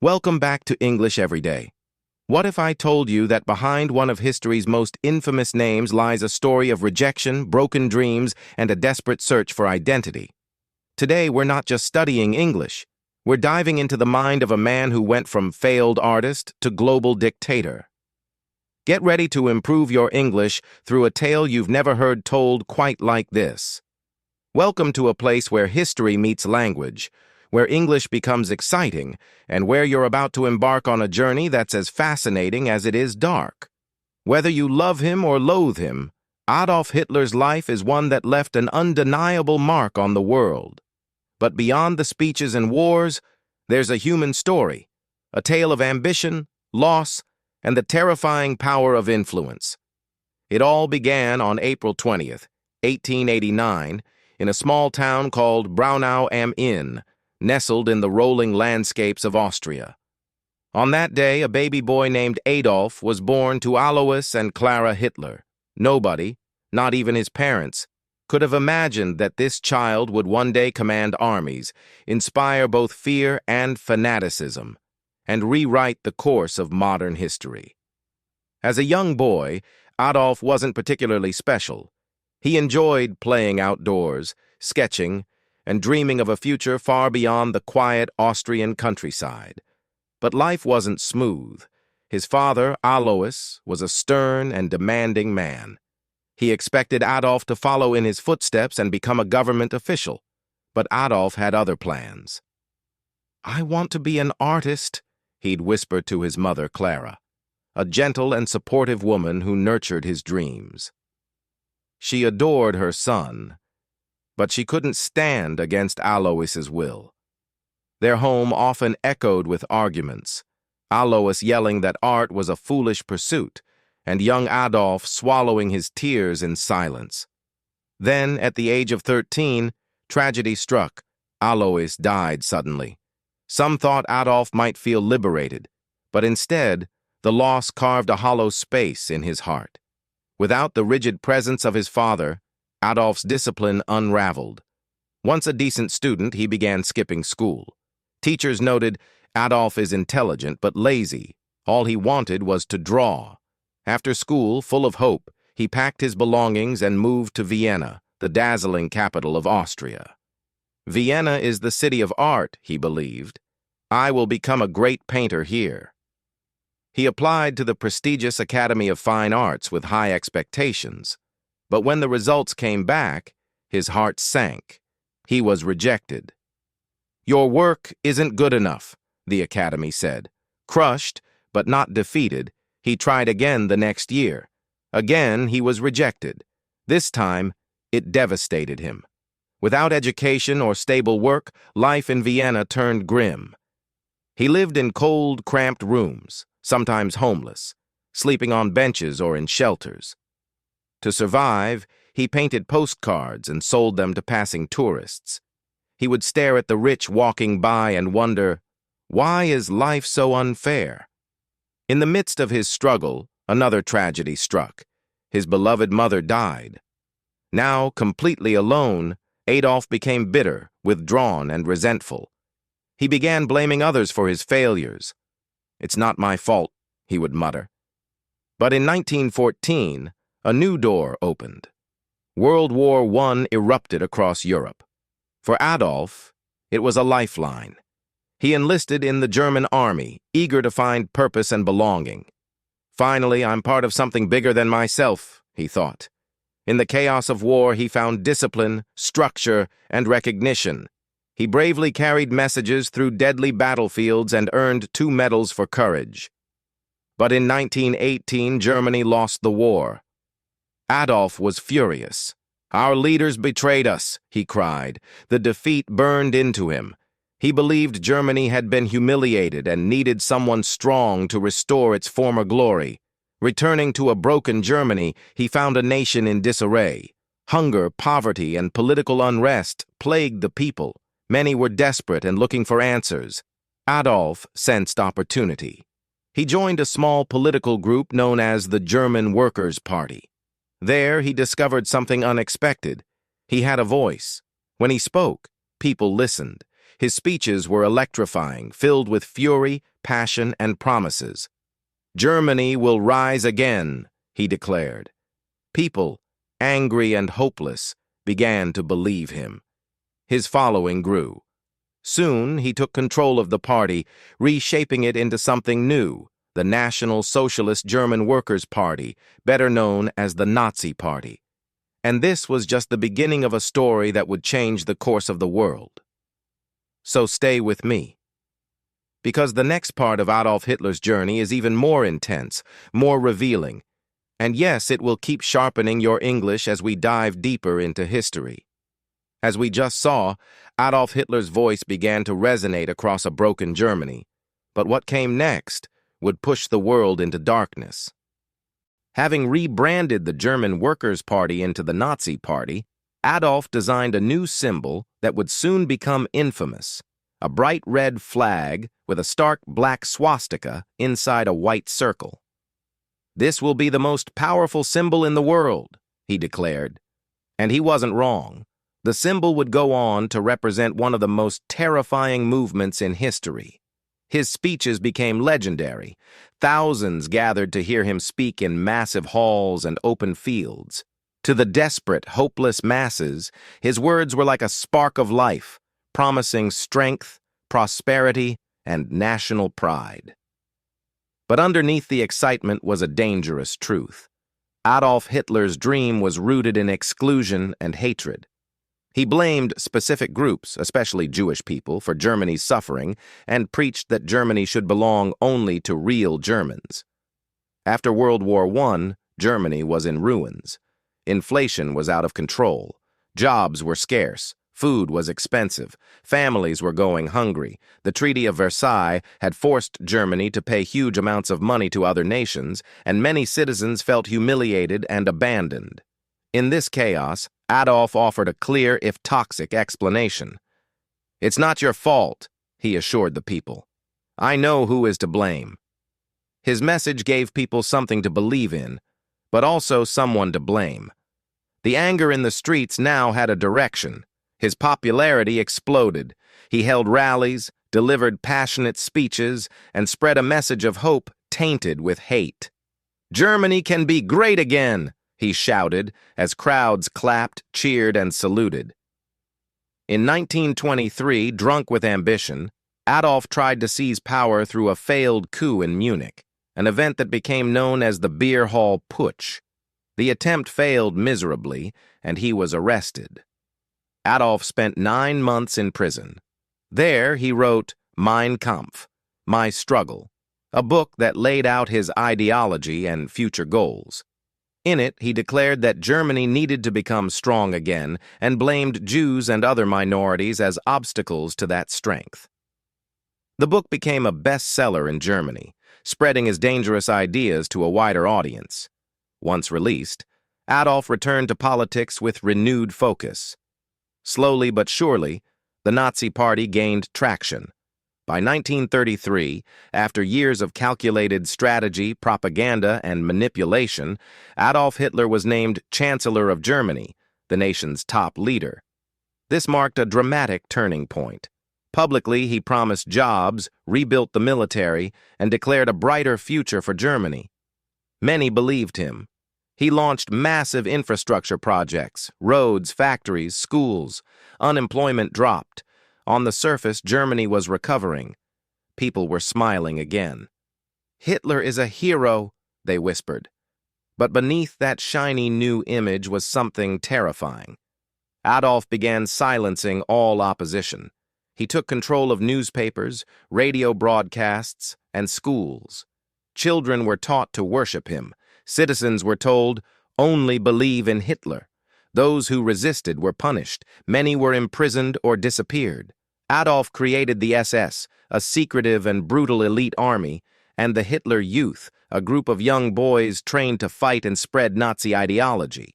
Welcome back to English Every Day. What if I told you that behind one of history's most infamous names lies a story of rejection, broken dreams, and a desperate search for identity? Today, we're not just studying English. We're diving into the mind of a man who went from failed artist to global dictator. Get ready to improve your English through a tale you've never heard told quite like this. Welcome to a place where history meets language, where English becomes exciting, and where you're about to embark on a journey that's as fascinating as it is dark. Whether you love him or loathe him, Adolf Hitler's life is one that left an undeniable mark on the world. But beyond the speeches and wars, there's a human story, a tale of ambition, loss, and the terrifying power of influence. It all began on April 20th, 1889, in a small town called Braunau am Inn, nestled in the rolling landscapes of Austria. On that day, a baby boy named Adolf was born to Alois and Clara Hitler. Nobody, not even his parents, could have imagined that this child would one day command armies, inspire both fear and fanaticism, and rewrite the course of modern history. As a young boy, Adolf wasn't particularly special. He enjoyed playing outdoors, sketching, and dreaming of a future far beyond the quiet Austrian countryside. But life wasn't smooth. His father, Alois, was a stern and demanding man. He expected Adolf to follow in his footsteps and become a government official, but Adolf had other plans. "I want to be an artist," he'd whisper to his mother, Clara, a gentle and supportive woman who nurtured his dreams. She adored her son, but she couldn't stand against Alois's will. Their home often echoed with arguments, Alois yelling that art was a foolish pursuit, and young Adolf swallowing his tears in silence. Then, at the age of 13, tragedy struck. Alois died suddenly. Some thought Adolf might feel liberated, but instead, the loss carved a hollow space in his heart. Without the rigid presence of his father, Adolf's discipline unraveled. Once a decent student, he began skipping school. Teachers noted, "Adolf is intelligent but lazy. All he wanted was to draw." After school, full of hope, he packed his belongings and moved to Vienna, the dazzling capital of Austria. "Vienna is the city of art," he believed. "I will become a great painter here." He applied to the prestigious Academy of Fine Arts with high expectations. But when the results came back, his heart sank. He was rejected. "Your work isn't good enough," the Academy said. Crushed, but not defeated, he tried again the next year. Again, he was rejected. This time, it devastated him. Without education or stable work, life in Vienna turned grim. He lived in cold, cramped rooms, sometimes homeless, sleeping on benches or in shelters. To survive, he painted postcards and sold them to passing tourists. He would stare at the rich walking by and wonder, why is life so unfair? In the midst of his struggle, another tragedy struck. His beloved mother died. Now, completely alone, Adolf became bitter, withdrawn, and resentful. He began blaming others for his failures. "It's not my fault," he would mutter. But in 1914, a new door opened. World War I erupted across Europe. For Adolf, it was a lifeline. He enlisted in the German army, eager to find purpose and belonging. "Finally, I'm part of something bigger than myself," he thought. In the chaos of war, he found discipline, structure, and recognition. He bravely carried messages through deadly battlefields and earned 2 medals for courage. But in 1918, Germany lost the war. Adolf was furious. "Our leaders betrayed us," he cried. The defeat burned into him. He believed Germany had been humiliated and needed someone strong to restore its former glory. Returning to a broken Germany, he found a nation in disarray. Hunger, poverty, and political unrest plagued the people. Many were desperate and looking for answers. Adolf sensed opportunity. He joined a small political group known as the German Workers' Party. There, he discovered something unexpected. He had a voice. When he spoke, people listened. His speeches were electrifying, filled with fury, passion, and promises. "Germany will rise again," he declared. People, angry and hopeless, began to believe him. His following grew. Soon, he took control of the party, reshaping it into something new, the National Socialist German Workers' Party, better known as the Nazi Party. And this was just the beginning of a story that would change the course of the world. So stay with me. Because the next part of Adolf Hitler's journey is even more intense, more revealing. And yes, it will keep sharpening your English as we dive deeper into history. As we just saw, Adolf Hitler's voice began to resonate across a broken Germany. But what came next would push the world into darkness. Having rebranded the German Workers' Party into the Nazi Party, Adolf designed a new symbol that would soon become infamous, a bright red flag with a stark black swastika inside a white circle. "This will be the most powerful symbol in the world," he declared. And he wasn't wrong. The symbol would go on to represent one of the most terrifying movements in history. His speeches became legendary. Thousands gathered to hear him speak in massive halls and open fields. To the desperate, hopeless masses, his words were like a spark of life, promising strength, prosperity, and national pride. But underneath the excitement was a dangerous truth. Adolf Hitler's dream was rooted in exclusion and hatred. He blamed specific groups, especially Jewish people, for Germany's suffering and preached that Germany should belong only to real Germans. After World War I, Germany was in ruins. Inflation was out of control. Jobs were scarce. Food was expensive. Families were going hungry. The Treaty of Versailles had forced Germany to pay huge amounts of money to other nations, and many citizens felt humiliated and abandoned. In this chaos, Adolf offered a clear, if toxic, explanation. "It's not your fault," he assured the people. "I know who is to blame." His message gave people something to believe in, but also someone to blame. The anger in the streets now had a direction. His popularity exploded. He held rallies, delivered passionate speeches, and spread a message of hope tainted with hate. "Germany can be great again," he shouted as crowds clapped, cheered, and saluted. In 1923, drunk with ambition, Adolf tried to seize power through a failed coup in Munich, an event that became known as the Beer Hall Putsch. The attempt failed miserably, and he was arrested. Adolf spent 9 months in prison. There, he wrote Mein Kampf, My Struggle, a book that laid out his ideology and future goals. In it, he declared that Germany needed to become strong again and blamed Jews and other minorities as obstacles to that strength. The book became a bestseller in Germany, spreading his dangerous ideas to a wider audience. Once released, Adolf returned to politics with renewed focus. Slowly but surely, the Nazi Party gained traction. By 1933, after years of calculated strategy, propaganda, and manipulation, Adolf Hitler was named Chancellor of Germany, the nation's top leader. This marked a dramatic turning point. Publicly, he promised jobs, rebuilt the military, and declared a brighter future for Germany. Many believed him. He launched massive infrastructure projects, roads, factories, schools. Unemployment dropped. On the surface, Germany was recovering. People were smiling again. "Hitler is a hero," they whispered. But beneath that shiny new image was something terrifying. Adolf began silencing all opposition. He took control of newspapers, radio broadcasts, and schools. Children were taught to worship him. Citizens were told, "Only believe in Hitler." Those who resisted were punished. Many were imprisoned or disappeared. Adolf created the SS, a secretive and brutal elite army, and the Hitler Youth, a group of young boys trained to fight and spread Nazi ideology.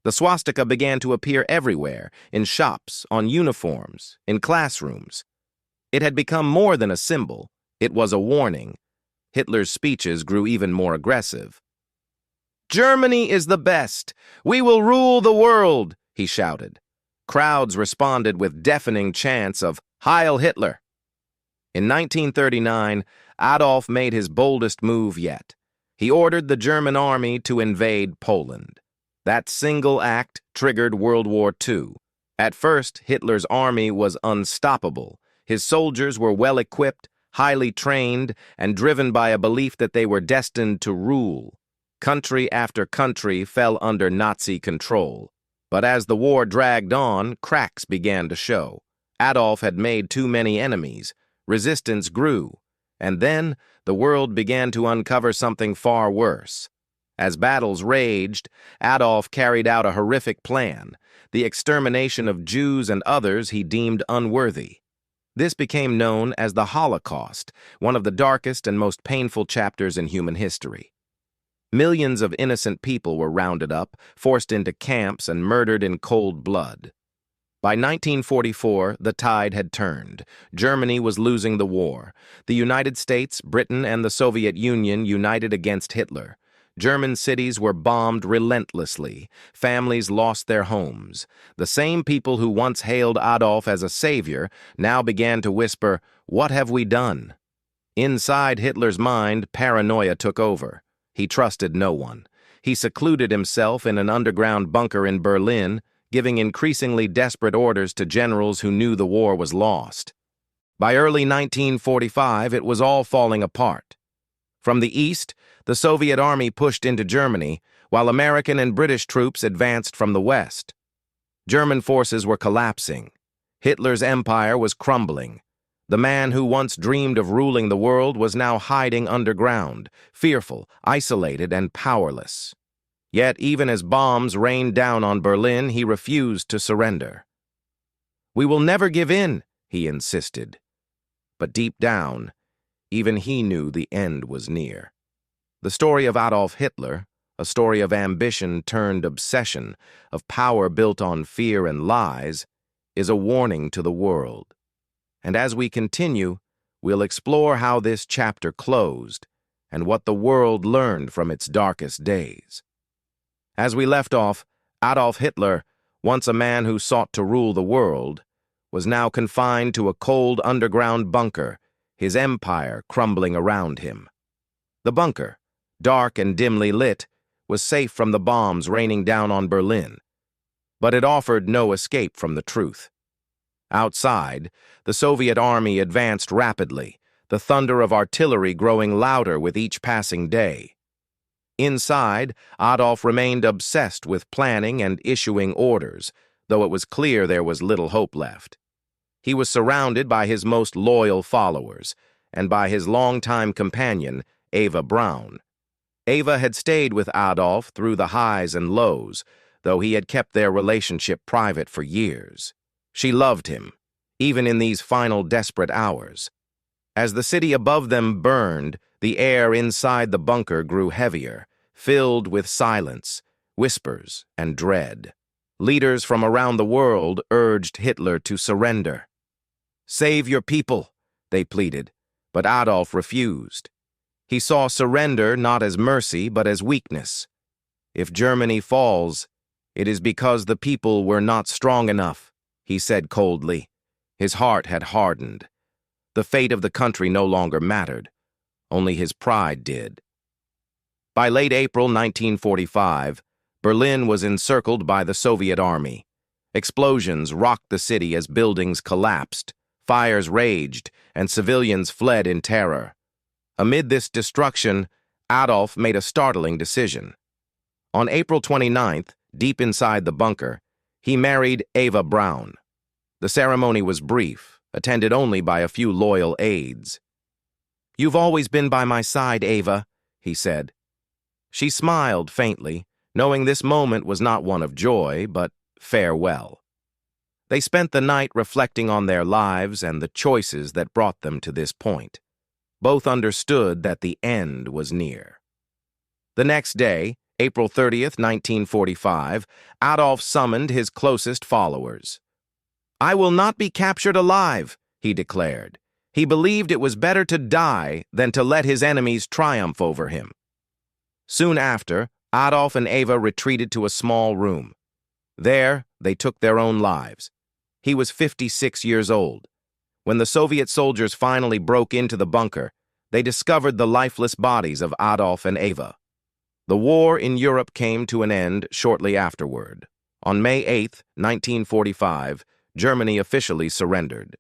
The swastika began to appear everywhere, in shops, on uniforms, in classrooms. It had become more than a symbol. It was a warning. Hitler's speeches grew even more aggressive. "Germany is the best. We will rule the world," he shouted. Crowds responded with deafening chants of Heil Hitler! In 1939, Adolf made his boldest move yet. He ordered the German army to invade Poland. That single act triggered World War II. At first, Hitler's army was unstoppable. His soldiers were well-equipped, highly trained, and driven by a belief that they were destined to rule. Country after country fell under Nazi control. But as the war dragged on, cracks began to show. Adolf had made too many enemies. Resistance grew, and then the world began to uncover something far worse. As battles raged, Adolf carried out a horrific plan, the extermination of Jews and others he deemed unworthy. This became known as the Holocaust, one of the darkest and most painful chapters in human history. Millions of innocent people were rounded up, forced into camps, and murdered in cold blood. By 1944, the tide had turned. Germany was losing the war. The United States, Britain, and the Soviet Union united against Hitler. German cities were bombed relentlessly. Families lost their homes. The same people who once hailed Adolf as a savior now began to whisper, "What have we done?" Inside Hitler's mind, paranoia took over. He trusted no one. He secluded himself in an underground bunker in Berlin, giving increasingly desperate orders to generals who knew the war was lost. By early 1945, it was all falling apart. From the east, the Soviet army pushed into Germany, while American and British troops advanced from the west. German forces were collapsing. Hitler's empire was crumbling. The man who once dreamed of ruling the world was now hiding underground, fearful, isolated, and powerless. Yet, even as bombs rained down on Berlin, he refused to surrender. "We will never give in," he insisted. But deep down, even he knew the end was near. The story of Adolf Hitler, a story of ambition turned obsession, of power built on fear and lies, is a warning to the world. And as we continue, we'll explore how this chapter closed and what the world learned from its darkest days. As we left off, Adolf Hitler, once a man who sought to rule the world, was now confined to a cold underground bunker, his empire crumbling around him. The bunker, dark and dimly lit, was safe from the bombs raining down on Berlin, but it offered no escape from the truth. Outside, the Soviet army advanced rapidly, the thunder of artillery growing louder with each passing day. Inside, Adolf remained obsessed with planning and issuing orders, though it was clear there was little hope left. He was surrounded by his most loyal followers, and by his longtime companion, Eva Braun. Eva had stayed with Adolf through the highs and lows, though he had kept their relationship private for years. She loved him, even in these final desperate hours. As the city above them burned, the air inside the bunker grew heavier, filled with silence, whispers, and dread. Leaders from around the world urged Hitler to surrender. "Save your people," they pleaded, but Adolf refused. He saw surrender not as mercy but as weakness. "If Germany falls, it is because the people were not strong enough," he said coldly. His heart had hardened. The fate of the country no longer mattered. Only his pride did. By late April 1945, Berlin was encircled by the Soviet army. Explosions rocked the city as buildings collapsed, fires raged, and civilians fled in terror. Amid this destruction, Adolf made a startling decision. On April 29th, deep inside the bunker, he married Eva Braun. The ceremony was brief, attended only by a few loyal aides. "You've always been by my side, Eva," he said. She smiled faintly, knowing this moment was not one of joy, but farewell. They spent the night reflecting on their lives and the choices that brought them to this point. Both understood that the end was near. The next day, April 30th, 1945, Adolf summoned his closest followers. "I will not be captured alive," he declared. He believed it was better to die than to let his enemies triumph over him. Soon after, Adolf and Eva retreated to a small room. There, they took their own lives. He was 56 years old. When the Soviet soldiers finally broke into the bunker, they discovered the lifeless bodies of Adolf and Eva. The war in Europe came to an end shortly afterward. On May 8, 1945, Germany officially surrendered.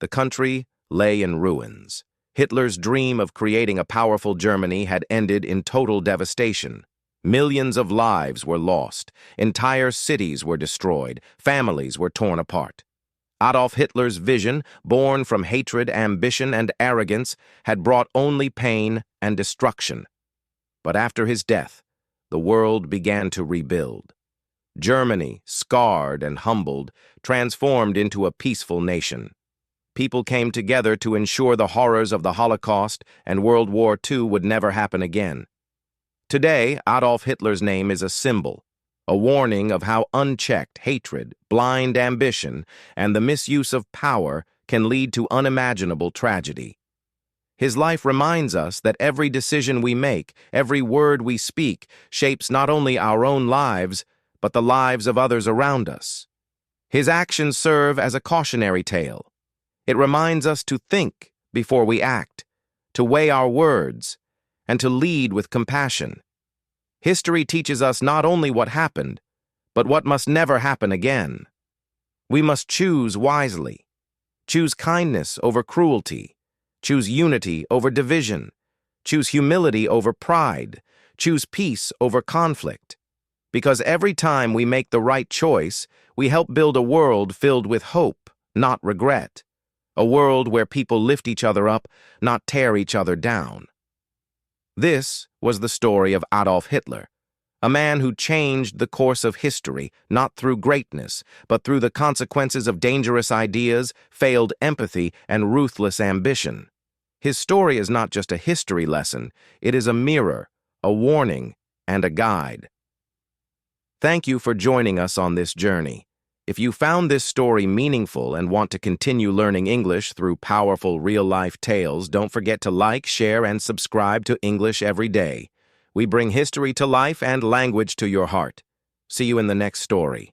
The country lay in ruins. Hitler's dream of creating a powerful Germany had ended in total devastation. Millions of lives were lost. Entire cities were destroyed. Families were torn apart. Adolf Hitler's vision, born from hatred, ambition, and arrogance, had brought only pain and destruction. But after his death, the world began to rebuild. Germany, scarred and humbled, transformed into a peaceful nation. People came together to ensure the horrors of the Holocaust and World War II would never happen again. Today, Adolf Hitler's name is a symbol, a warning of how unchecked hatred, blind ambition, and the misuse of power can lead to unimaginable tragedy. His life reminds us that every decision we make, every word we speak, shapes not only our own lives, but the lives of others around us. His actions serve as a cautionary tale. It reminds us to think before we act, to weigh our words, and to lead with compassion. History teaches us not only what happened, but what must never happen again. We must choose wisely. Choose kindness over cruelty. Choose unity over division. Choose humility over pride. Choose peace over conflict. Because every time we make the right choice, we help build a world filled with hope, not regret. A world where people lift each other up, not tear each other down. This was the story of Adolf Hitler, a man who changed the course of history, not through greatness, but through the consequences of dangerous ideas, failed empathy, and ruthless ambition. His story is not just a history lesson, it is a mirror, a warning, and a guide. Thank you for joining us on this journey. If you found this story meaningful and want to continue learning English through powerful real-life tales, don't forget to like, share, and subscribe to English Every Day. We bring history to life and language to your heart. See you in the next story.